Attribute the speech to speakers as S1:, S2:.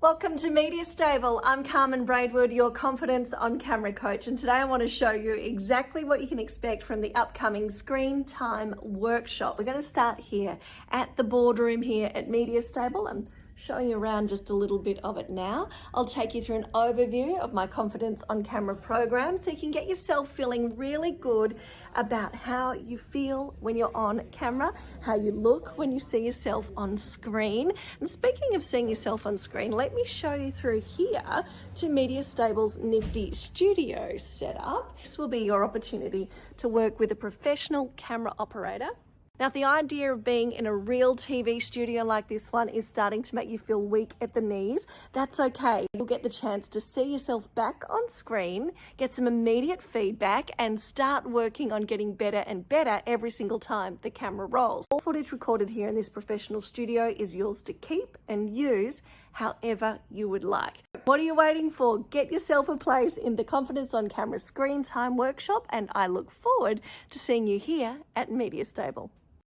S1: Welcome to Media Stable. I'm Carmen Braidwood, your confidence on camera coach, and today I want to show you exactly what you can expect from the upcoming screen time workshop. We're going to start here at the boardroom here at Media Stable. I'm showing you around just a little bit of it now. I'll take you through an overview of my confidence on camera program so you can get yourself feeling really good about how you feel when you're on camera, how you look when you see yourself on screen. And speaking of seeing yourself on screen, let me show you through here to Media Stable's nifty studio setup. This will be your opportunity to work with a professional camera operator. Now, the idea of being in a real TV studio like this one is starting to make you feel weak at the knees. That's okay. You'll get the chance to see yourself back on screen, get some immediate feedback, and start working on getting better and better every single time the camera rolls. All footage recorded here in this professional studio is yours to keep and use however you would like. What are you waiting for? Get yourself a place in the Confidence on Camera Screen Time workshop, and I look forward to seeing you here at Media Stable.